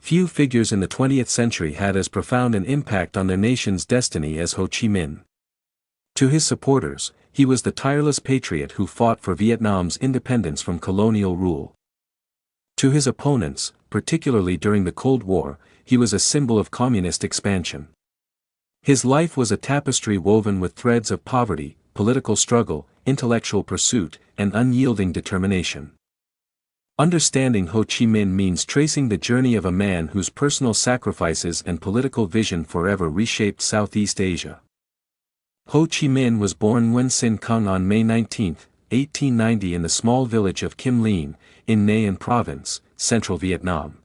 Few figures in the 20th century had as profound an impact on their nation's destiny as Ho Chi Minh. To his supporters, he was the tireless patriot who fought for Vietnam's independence from colonial rule. To his opponents, particularly during the Cold War, he was a symbol of communist expansion. His life was a tapestry woven with threads of poverty, political struggle, intellectual pursuit, and unyielding determination. Understanding Ho Chi Minh means tracing the journey of a man whose personal sacrifices and political vision forever reshaped Southeast Asia. Ho Chi Minh was born Nguyễn Sinh Cung on May 19, 1890 in the small village of Kim Lien, in Nha An Province, central Vietnam.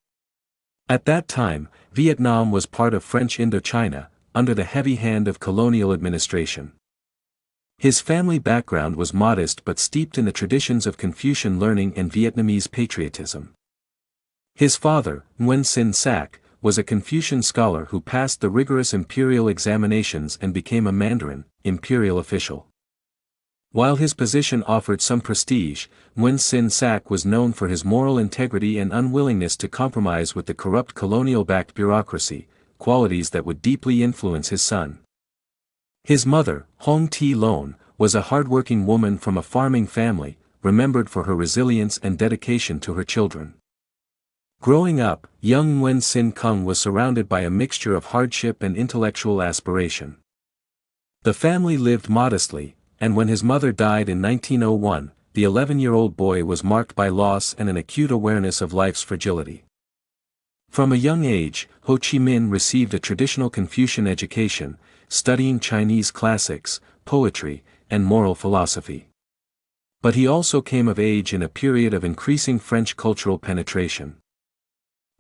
At that time, Vietnam was part of French Indochina, under the heavy hand of colonial administration. His family background was modest but steeped in the traditions of Confucian learning and Vietnamese patriotism. His father, Nguyễn Sinh Sac, was a Confucian scholar who passed the rigorous imperial examinations and became a Mandarin, imperial official. While his position offered some prestige, Nguyễn Sinh Sac was known for his moral integrity and unwillingness to compromise with the corrupt colonial-backed bureaucracy, qualities that would deeply influence his son. His mother, Hong Thi Loan, was a hardworking woman from a farming family, remembered for her resilience and dedication to her children. Growing up, young Nguyễn Sinh Cung was surrounded by a mixture of hardship and intellectual aspiration. The family lived modestly, and when his mother died in 1901, the 11-year-old boy was marked by loss and an acute awareness of life's fragility. From a young age, Ho Chi Minh received a traditional Confucian education, studying Chinese classics, poetry, and moral philosophy. But he also came of age in a period of increasing French cultural penetration.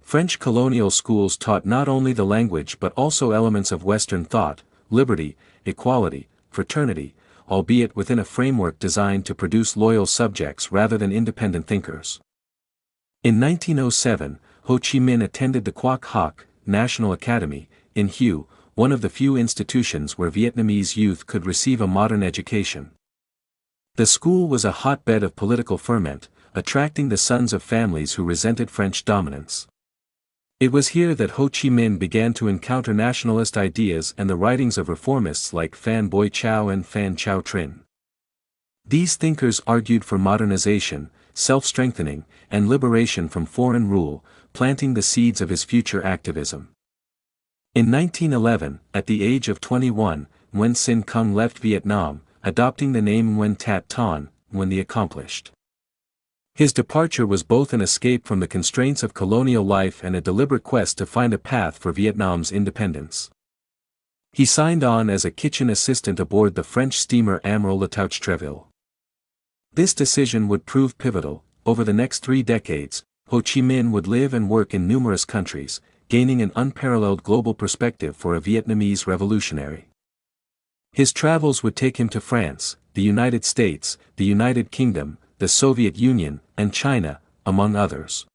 French colonial schools taught not only the language but also elements of Western thought, liberty, equality, fraternity, albeit within a framework designed to produce loyal subjects rather than independent thinkers. In 1907, Ho Chi Minh attended the Quoc Hoc National Academy, in Hue, one of the few institutions where Vietnamese youth could receive a modern education. The school was a hotbed of political ferment, attracting the sons of families who resented French dominance. It was here that Ho Chi Minh began to encounter nationalist ideas and the writings of reformists like Phan Boi Chau and Phan Chau Trinh. These thinkers argued for modernization, self-strengthening, and liberation from foreign rule, planting the seeds of his future activism. In 1911, at the age of 21, Nguyễn Sinh Cung left Vietnam, adopting the name Nguyen Tat Ton, when the accomplished. His departure was both an escape from the constraints of colonial life and a deliberate quest to find a path for Vietnam's independence. He signed on as a kitchen assistant aboard the French steamer Amiral Latouche-Treville. This decision would prove pivotal. Over the next 3 decades, Ho Chi Minh would live and work in numerous countries, gaining an unparalleled global perspective for a Vietnamese revolutionary. His travels would take him to France, the United States, the United Kingdom, the Soviet Union, and China, among others.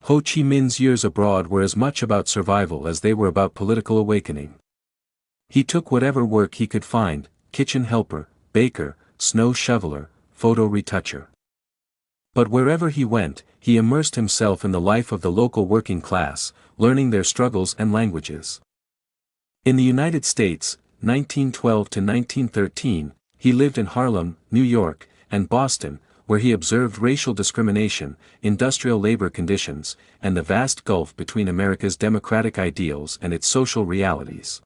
Ho Chi Minh's years abroad were as much about survival as they were about political awakening. He took whatever work he could find: kitchen helper, baker, snow shoveler, photo retoucher. But wherever he went, he immersed himself in the life of the local working class, learning their struggles and languages. In the United States, 1912 to 1913, he lived in Harlem, New York, and Boston, where he observed racial discrimination, industrial labor conditions, and the vast gulf between America's democratic ideals and its social realities.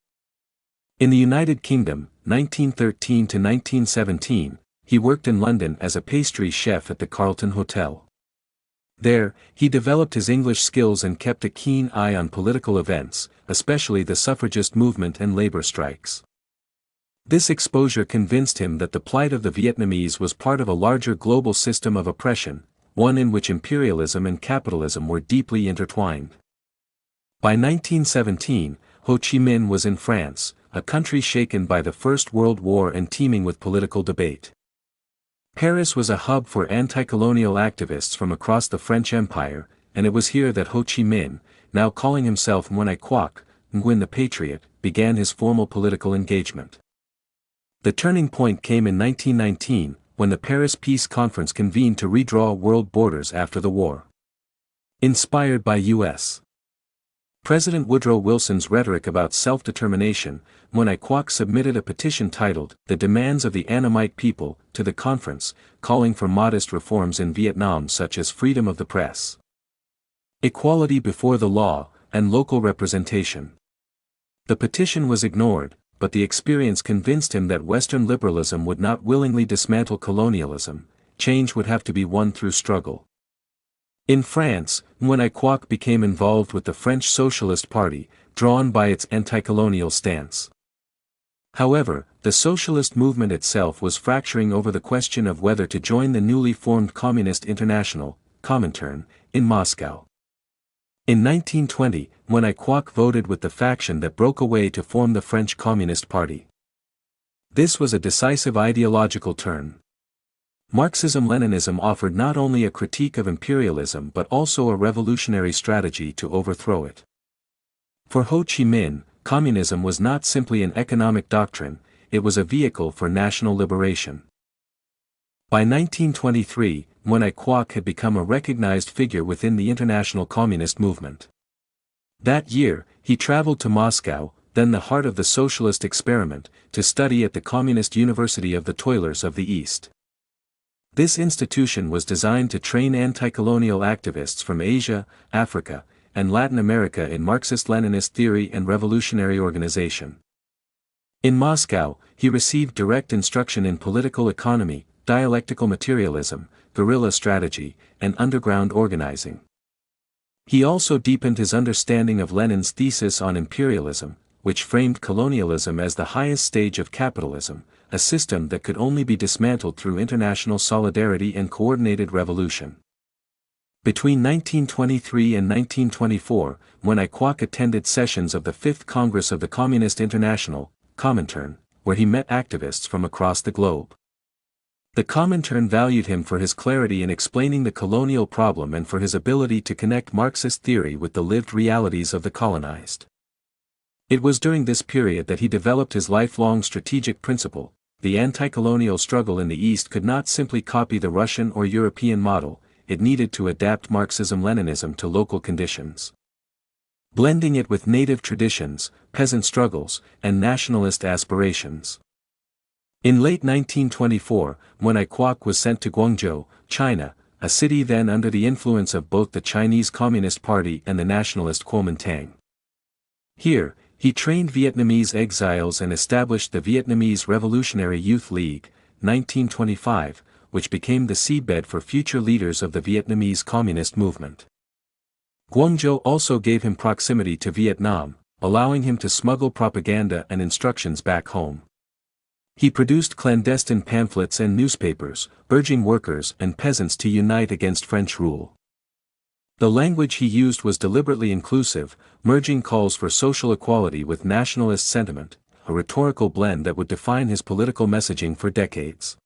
In the United Kingdom, 1913 to 1917, he worked in London as a pastry chef at the Carlton Hotel. There, he developed his English skills and kept a keen eye on political events, especially the suffragist movement and labor strikes. This exposure convinced him that the plight of the Vietnamese was part of a larger global system of oppression, one in which imperialism and capitalism were deeply intertwined. By 1917, Ho Chi Minh was in France, a country shaken by the First World War and teeming with political debate. Paris was a hub for anti-colonial activists from across the French Empire, and it was here that Ho Chi Minh, now calling himself Nguyen Quoc, Nguyen the Patriot, began his formal political engagement. The turning point came in 1919, when the Paris Peace Conference convened to redraw world borders after the war. Inspired by U.S. President Woodrow Wilson's rhetoric about self-determination, Nguyen Quoc submitted a petition titled, "The Demands of the Annamite People," to the conference, calling for modest reforms in Vietnam such as freedom of the press, equality before the law, and local representation. The petition was ignored, but the experience convinced him that Western liberalism would not willingly dismantle colonialism. Change would have to be won through struggle. In France, Nguyen Quoc became involved with the French Socialist Party, drawn by its anti-colonial stance. However, the socialist movement itself was fracturing over the question of whether to join the newly formed Communist International, Comintern, in Moscow. In 1920, Nguyen Quoc voted with the faction that broke away to form the French Communist Party. This was a decisive ideological turn. Marxism-Leninism offered not only a critique of imperialism but also a revolutionary strategy to overthrow it. For Ho Chi Minh, communism was not simply an economic doctrine, it was a vehicle for national liberation. By 1923, Nguyen Quoc had become a recognized figure within the international communist movement. That year, he traveled to Moscow, then the heart of the socialist experiment, to study at the Communist University of the Toilers of the East. This institution was designed to train anti-colonial activists from Asia, Africa, and Latin America in Marxist-Leninist theory and revolutionary organization. In Moscow, he received direct instruction in political economy, dialectical materialism, guerrilla strategy, and underground organizing. He also deepened his understanding of Lenin's thesis on imperialism, which framed colonialism as the highest stage of capitalism, a system that could only be dismantled through international solidarity and coordinated revolution. Between 1923 and 1924, Nguyen Quoc attended sessions of the Fifth Congress of the Communist International, Comintern, where he met activists from across the globe. The Comintern valued him for his clarity in explaining the colonial problem and for his ability to connect Marxist theory with the lived realities of the colonized. It was during this period that he developed his lifelong strategic principle: the anti-colonial struggle in the East could not simply copy the Russian or European model, it needed to adapt Marxism-Leninism to local conditions, blending it with native traditions, peasant struggles, and nationalist aspirations. In late 1924, Nguyen Quoc was sent to Guangzhou, China, a city then under the influence of both the Chinese Communist Party and the nationalist Kuomintang. Here, he trained Vietnamese exiles and established the Vietnamese Revolutionary Youth League, 1925, which became the seedbed for future leaders of the Vietnamese communist movement. Guangzhou also gave him proximity to Vietnam, allowing him to smuggle propaganda and instructions back home. He produced clandestine pamphlets and newspapers, urging workers and peasants to unite against French rule. The language he used was deliberately inclusive, merging calls for social equality with nationalist sentiment, a rhetorical blend that would define his political messaging for decades.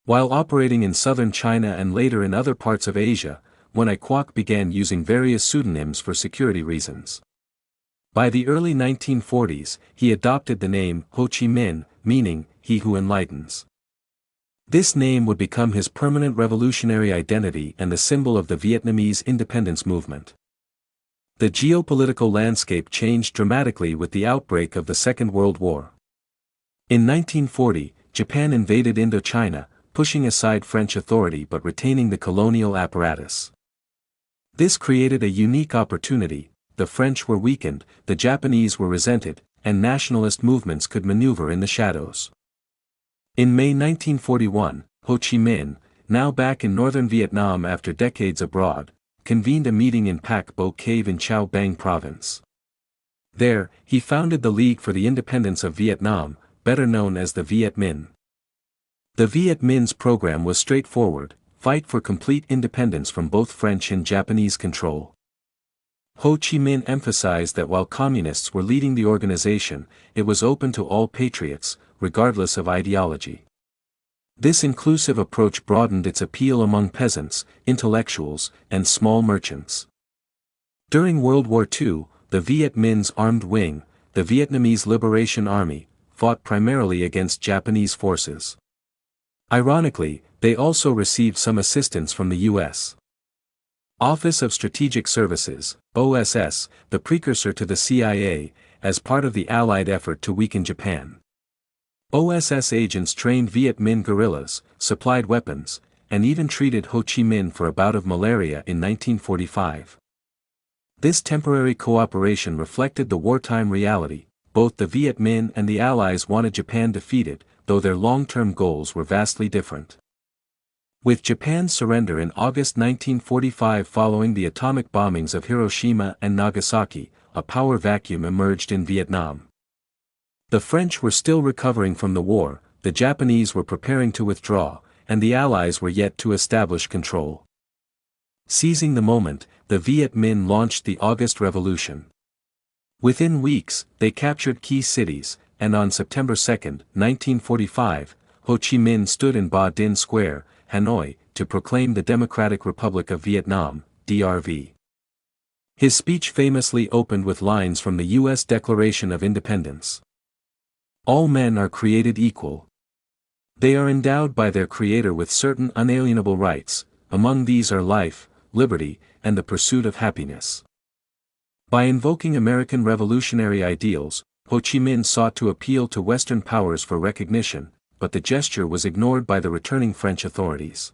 While operating in southern China and later in other parts of Asia, Nguyen Quoc began using various pseudonyms for security reasons. By the early 1940s, he adopted the name Ho Chi Minh, meaning, "he who enlightens." This name would become his permanent revolutionary identity and the symbol of the Vietnamese independence movement. The geopolitical landscape changed dramatically with the outbreak of the Second World War. In 1940, Japan invaded Indochina, pushing aside French authority but retaining the colonial apparatus. This created a unique opportunity: the French were weakened, the Japanese were resented, and nationalist movements could maneuver in the shadows. In May 1941, Ho Chi Minh, now back in northern Vietnam after decades abroad, convened a meeting in Pac Bo Cave in Cao Bang Province. There, he founded the League for the Independence of Vietnam, better known as the Viet Minh. The Viet Minh's program was straightforward: fight for complete independence from both French and Japanese control. Ho Chi Minh emphasized that while communists were leading the organization, it was open to all patriots, regardless of ideology. This inclusive approach broadened its appeal among peasants, intellectuals, and small merchants. During World War II, the Viet Minh's armed wing, the Vietnamese Liberation Army, fought primarily against Japanese forces. Ironically, they also received some assistance from the U.S. Office of Strategic Services, OSS, the precursor to the CIA, as part of the Allied effort to weaken Japan. OSS agents trained Viet Minh guerrillas, supplied weapons, and even treated Ho Chi Minh for a bout of malaria in 1945. This temporary cooperation reflected the wartime reality. Both the Viet Minh and the Allies wanted Japan defeated, though their long-term goals were vastly different. With Japan's surrender in August 1945 following the atomic bombings of Hiroshima and Nagasaki, a power vacuum emerged in Vietnam. The French were still recovering from the war, the Japanese were preparing to withdraw, and the Allies were yet to establish control. Seizing the moment, the Viet Minh launched the August Revolution. Within weeks, they captured key cities, and on September 2, 1945, Ho Chi Minh stood in Ba Dinh Square, Hanoi, to proclaim the Democratic Republic of Vietnam, DRV. His speech famously opened with lines from the U.S. Declaration of Independence. All men are created equal. They are endowed by their Creator with certain unalienable rights, among these are life, liberty, and the pursuit of happiness. By invoking American revolutionary ideals, Ho Chi Minh sought to appeal to Western powers for recognition, but the gesture was ignored by the returning French authorities.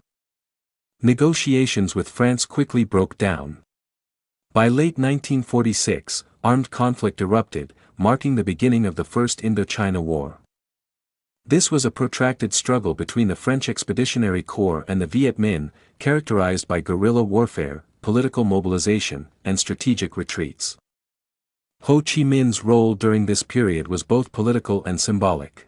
Negotiations with France quickly broke down. By late 1946, armed conflict erupted, marking the beginning of the First Indochina War. This was a protracted struggle between the French Expeditionary Corps and the Viet Minh, characterized by guerrilla warfare, political mobilization, and strategic retreats. Ho Chi Minh's role during this period was both political and symbolic.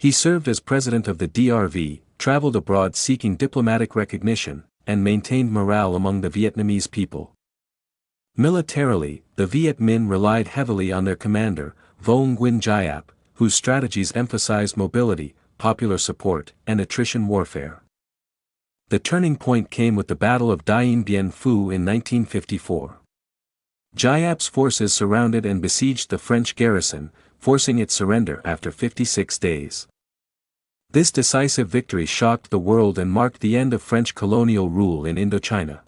He served as president of the DRV, traveled abroad seeking diplomatic recognition, and maintained morale among the Vietnamese people. Militarily, the Viet Minh relied heavily on their commander, Vo Nguyen Giap, whose strategies emphasized mobility, popular support, and attrition warfare. The turning point came with the Battle of Dien Bien Phu in 1954. Giap's forces surrounded and besieged the French garrison, forcing its surrender after 56 days. This decisive victory shocked the world and marked the end of French colonial rule in Indochina.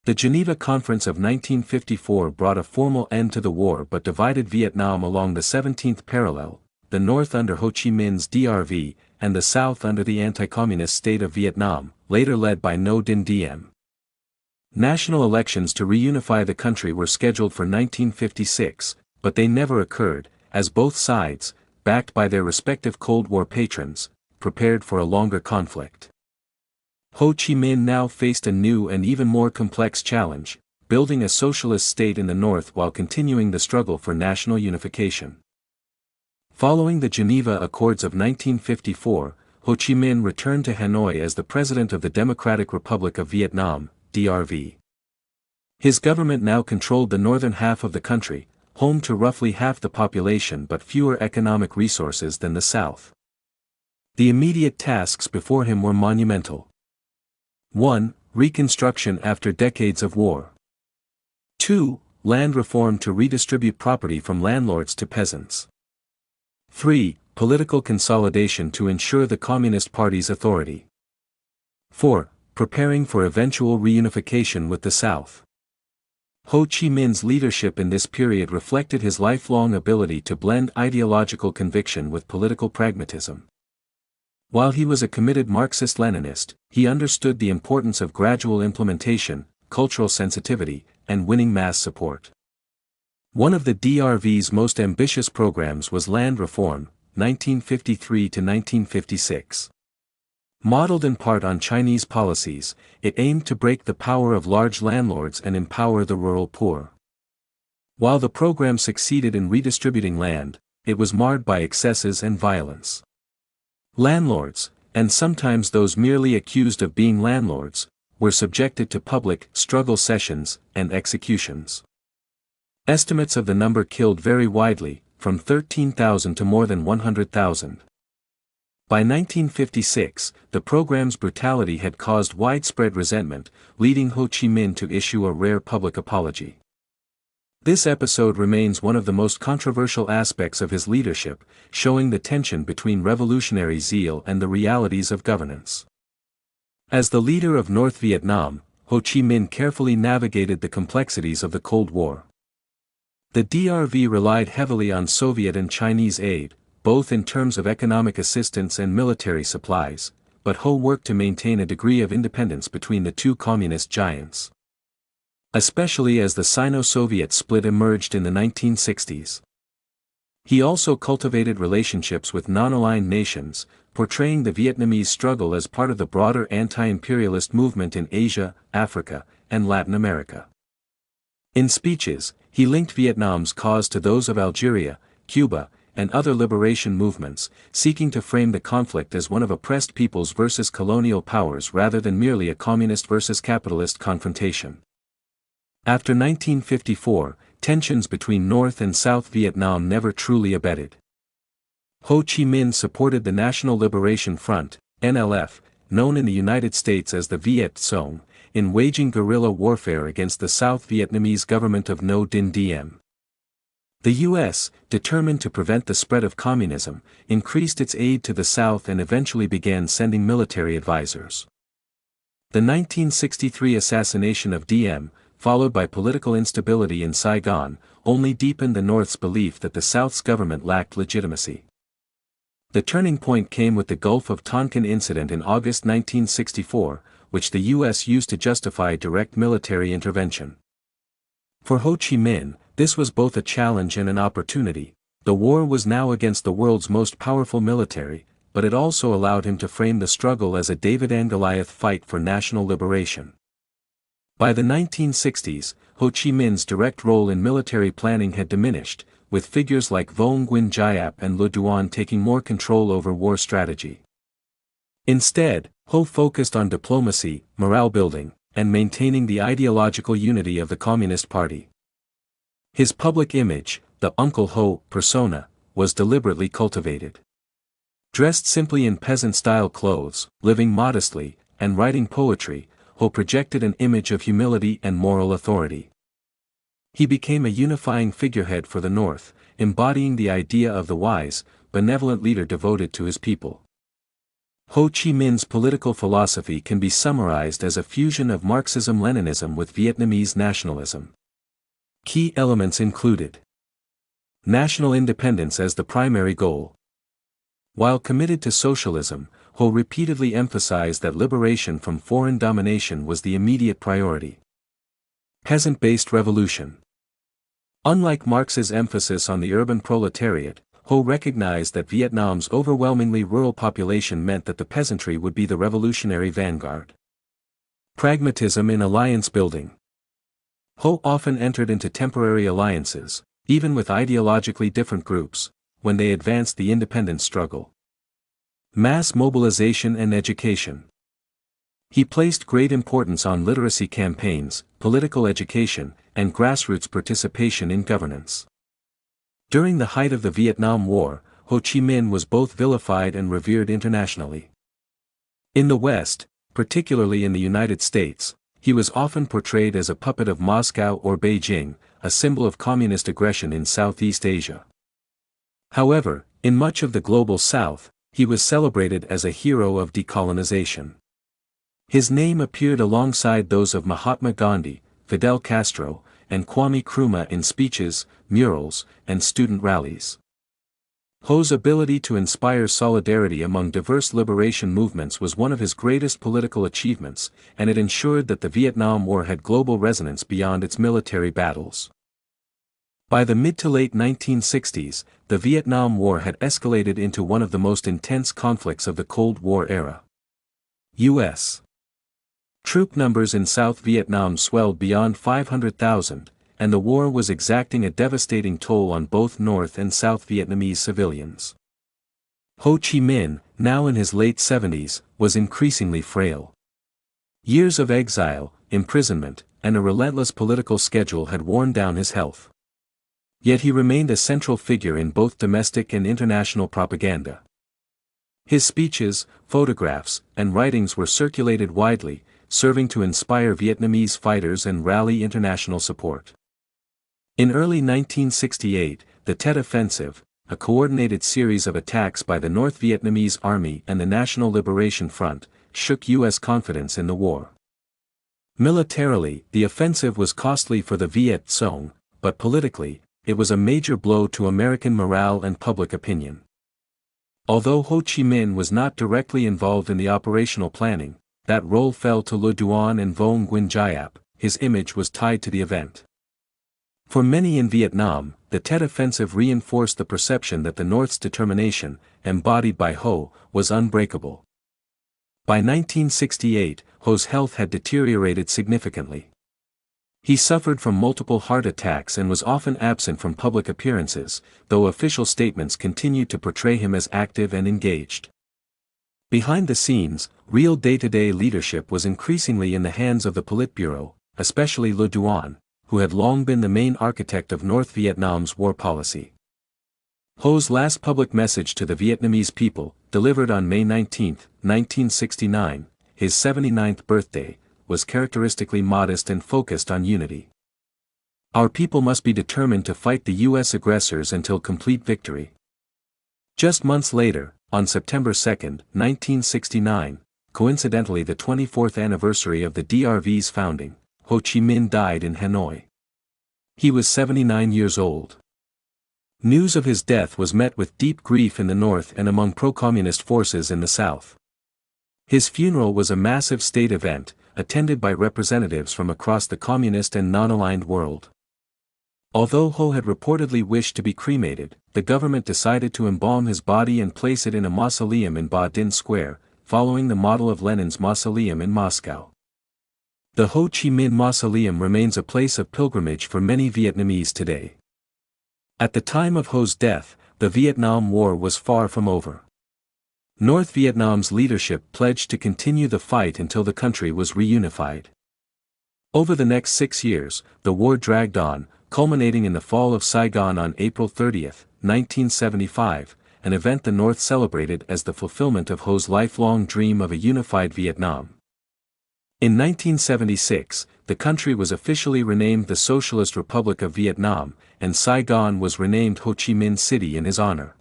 The Geneva Conference of 1954 brought a formal end to the war but divided Vietnam along the 17th parallel, the north under Ho Chi Minh's DRV, and the south under the anti-communist state of Vietnam, later led by Ngo Dinh Diem. National elections to reunify the country were scheduled for 1956, but they never occurred, as both sides, backed by their respective Cold War patrons, prepared for a longer conflict. Ho Chi Minh now faced a new and even more complex challenge, building a socialist state in the north while continuing the struggle for national unification. Following the Geneva Accords of 1954, Ho Chi Minh returned to Hanoi as the President of the Democratic Republic of Vietnam, DRV. His government now controlled the northern half of the country, home to roughly half the population but fewer economic resources than the south. The immediate tasks before him were monumental. 1. Reconstruction after decades of war. 2. Land reform to redistribute property from landlords to peasants. 3. Political consolidation to ensure the Communist Party's authority. 4. Preparing for eventual reunification with the South. Ho Chi Minh's leadership in this period reflected his lifelong ability to blend ideological conviction with political pragmatism. While he was a committed Marxist-Leninist, he understood the importance of gradual implementation, cultural sensitivity, and winning mass support. One of the DRV's most ambitious programs was land reform, 1953 to 1956. Modeled in part on Chinese policies, it aimed to break the power of large landlords and empower the rural poor. While the program succeeded in redistributing land, it was marred by excesses and violence. Landlords, and sometimes those merely accused of being landlords, were subjected to public struggle sessions and executions. Estimates of the number killed vary widely, from 13,000 to more than 100,000. By 1956, the program's brutality had caused widespread resentment, leading Ho Chi Minh to issue a rare public apology. This episode remains one of the most controversial aspects of his leadership, showing the tension between revolutionary zeal and the realities of governance. As the leader of North Vietnam, Ho Chi Minh carefully navigated the complexities of the Cold War. The DRV relied heavily on Soviet and Chinese aid, both in terms of economic assistance and military supplies, but Ho worked to maintain a degree of independence between the two communist giants, especially as the Sino-Soviet split emerged in the 1960s. He also cultivated relationships with non-aligned nations, portraying the Vietnamese struggle as part of the broader anti-imperialist movement in Asia, Africa, and Latin America. In speeches, he linked Vietnam's cause to those of Algeria, Cuba, and other liberation movements, seeking to frame the conflict as one of oppressed peoples versus colonial powers rather than merely a communist versus capitalist confrontation. After 1954, tensions between North and South Vietnam never truly abated. Ho Chi Minh supported the National Liberation Front, NLF, known in the United States as the Viet Cong, in waging guerrilla warfare against the South Vietnamese government of Ngo Dinh Diem. The U.S., determined to prevent the spread of communism, increased its aid to the South and eventually began sending military advisors. The 1963 assassination of Diem, followed by political instability in Saigon, only deepened the North's belief that the South's government lacked legitimacy. The turning point came with the Gulf of Tonkin incident in August 1964, which the U.S. used to justify direct military intervention. For Ho Chi Minh, this was both a challenge and an opportunity. The war was now against the world's most powerful military, but it also allowed him to frame the struggle as a David and Goliath fight for national liberation. By the 1960s, Ho Chi Minh's direct role in military planning had diminished, with figures like Vong Nguyen Giap and Le Duan taking more control over war strategy. Instead, Ho focused on diplomacy, morale building, and maintaining the ideological unity of the Communist Party. His public image, the Uncle Ho persona, was deliberately cultivated. Dressed simply in peasant-style clothes, living modestly, and writing poetry, Ho projected an image of humility and moral authority. He became a unifying figurehead for the North, embodying the idea of the wise, benevolent leader devoted to his people. Ho Chi Minh's political philosophy can be summarized as a fusion of Marxism-Leninism with Vietnamese nationalism. Key elements included national independence as the primary goal. While committed to socialism, Ho repeatedly emphasized that liberation from foreign domination was the immediate priority. Peasant-based revolution. Unlike Marx's emphasis on the urban proletariat, Ho recognized that Vietnam's overwhelmingly rural population meant that the peasantry would be the revolutionary vanguard. Pragmatism in alliance building. Ho often entered into temporary alliances, even with ideologically different groups, when they advanced the independence struggle. Mass mobilization and education. He placed great importance on literacy campaigns, political education, and grassroots participation in governance. During the height of the Vietnam War, Ho Chi Minh was both vilified and revered internationally. In the West, particularly in the United States, he was often portrayed as a puppet of Moscow or Beijing, a symbol of communist aggression in Southeast Asia. However, in much of the global South, he was celebrated as a hero of decolonization. His name appeared alongside those of Mahatma Gandhi, Fidel Castro, and Kwame Nkrumah in speeches, murals, and student rallies. Ho's ability to inspire solidarity among diverse liberation movements was one of his greatest political achievements, and it ensured that the Vietnam War had global resonance beyond its military battles. By the mid to late 1960s, the Vietnam War had escalated into one of the most intense conflicts of the Cold War era. U.S. troop numbers in South Vietnam swelled beyond 500,000, and the war was exacting a devastating toll on both North and South Vietnamese civilians. Ho Chi Minh, now in his late 70s, was increasingly frail. Years of exile, imprisonment, and a relentless political schedule had worn down his health. Yet he remained a central figure in both domestic and international propaganda. His speeches, photographs, and writings were circulated widely, serving to inspire Vietnamese fighters and rally international support. In early 1968, the Tet Offensive, a coordinated series of attacks by the North Vietnamese Army and the National Liberation Front, shook U.S. confidence in the war. Militarily, the offensive was costly for the Viet Cong, but politically, it was a major blow to American morale and public opinion. Although Ho Chi Minh was not directly involved in the operational planning, that role fell to Le Duan and Vong Nguyen Giap. His image was tied to the event. For many in Vietnam, the Tet Offensive reinforced the perception that the North's determination, embodied by Ho, was unbreakable. By 1968, Ho's health had deteriorated significantly. He suffered from multiple heart attacks and was often absent from public appearances, though official statements continued to portray him as active and engaged. Behind the scenes, real day-to-day leadership was increasingly in the hands of the Politburo, especially Le Duan, who had long been the main architect of North Vietnam's war policy. Ho's last public message to the Vietnamese people, delivered on May 19, 1969, his 79th birthday, was characteristically modest and focused on unity. Our people must be determined to fight the U.S. aggressors until complete victory. Just months later, on September 2, 1969, coincidentally the 24th anniversary of the DRV's founding, Ho Chi Minh died in Hanoi. He was 79 years old. News of his death was met with deep grief in the North and among pro-communist forces in the South. His funeral was a massive state event, attended by representatives from across the communist and non-aligned world. Although Ho had reportedly wished to be cremated, the government decided to embalm his body and place it in a mausoleum in Ba Dinh Square, following the model of Lenin's mausoleum in Moscow. The Ho Chi Minh Mausoleum remains a place of pilgrimage for many Vietnamese today. At the time of Ho's death, the Vietnam War was far from over. North Vietnam's leadership pledged to continue the fight until the country was reunified. Over the next 6 years, the war dragged on, culminating in the fall of Saigon on April 30, 1975, an event the North celebrated as the fulfillment of Ho's lifelong dream of a unified Vietnam. In 1976, the country was officially renamed the Socialist Republic of Vietnam, and Saigon was renamed Ho Chi Minh City in his honor.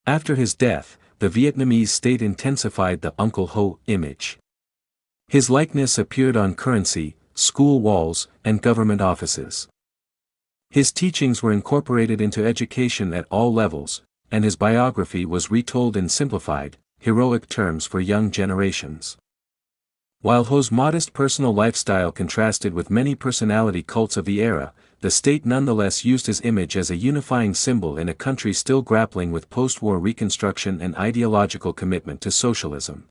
After his death, the Vietnamese state intensified the Uncle Ho image. His likeness appeared on currency, school walls, and government offices. His teachings were incorporated into education at all levels, and his biography was retold in simplified, heroic terms for young generations. While Ho's modest personal lifestyle contrasted with many personality cults of the era, the state nonetheless used his image as a unifying symbol in a country still grappling with post-war reconstruction and ideological commitment to socialism.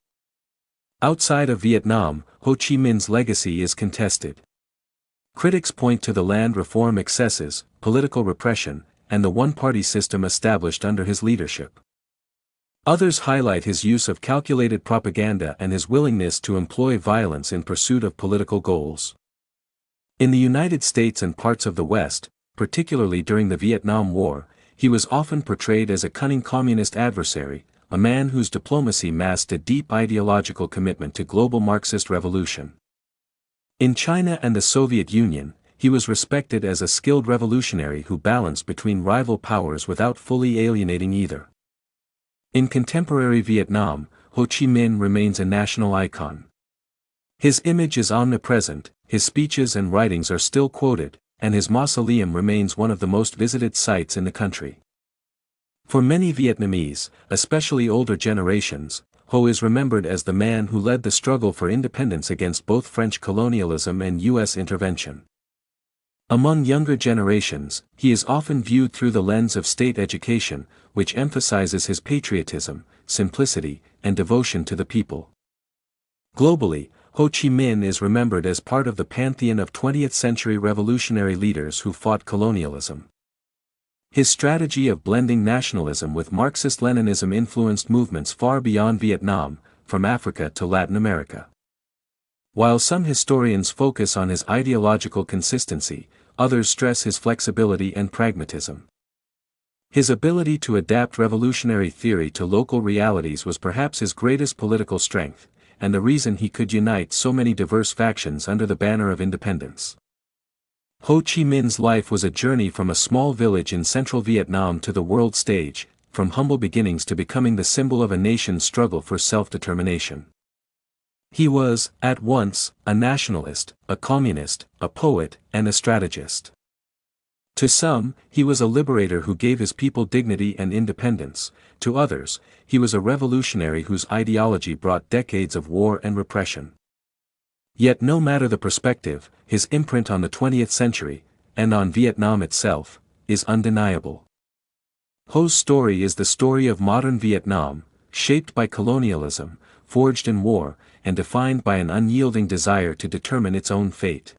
Outside of Vietnam, Ho Chi Minh's legacy is contested. Critics point to the land reform excesses, political repression, and the one-party system established under his leadership. Others highlight his use of calculated propaganda and his willingness to employ violence in pursuit of political goals. In the United States and parts of the West, particularly during the Vietnam War, he was often portrayed as a cunning communist adversary, a man whose diplomacy masked a deep ideological commitment to global Marxist revolution. In China and the Soviet Union, he was respected as a skilled revolutionary who balanced between rival powers without fully alienating either. In contemporary Vietnam, Ho Chi Minh remains a national icon. His image is omnipresent, his speeches and writings are still quoted, and his mausoleum remains one of the most visited sites in the country. For many Vietnamese, especially older generations, Ho is remembered as the man who led the struggle for independence against both French colonialism and U.S. intervention. Among younger generations, he is often viewed through the lens of state education, which emphasizes his patriotism, simplicity, and devotion to the people. Globally, Ho Chi Minh is remembered as part of the pantheon of 20th-century revolutionary leaders who fought colonialism. His strategy of blending nationalism with Marxist-Leninism influenced movements far beyond Vietnam, from Africa to Latin America. While some historians focus on his ideological consistency, others stress his flexibility and pragmatism. His ability to adapt revolutionary theory to local realities was perhaps his greatest political strength, and the reason he could unite so many diverse factions under the banner of independence. Ho Chi Minh's life was a journey from a small village in central Vietnam to the world stage, from humble beginnings to becoming the symbol of a nation's struggle for self-determination. He was, at once, a nationalist, a communist, a poet, and a strategist. To some, he was a liberator who gave his people dignity and independence; to others, he was a revolutionary whose ideology brought decades of war and repression. Yet no matter the perspective, his imprint on the 20th century, and on Vietnam itself, is undeniable. Ho's story is the story of modern Vietnam, shaped by colonialism, forged in war, and defined by an unyielding desire to determine its own fate.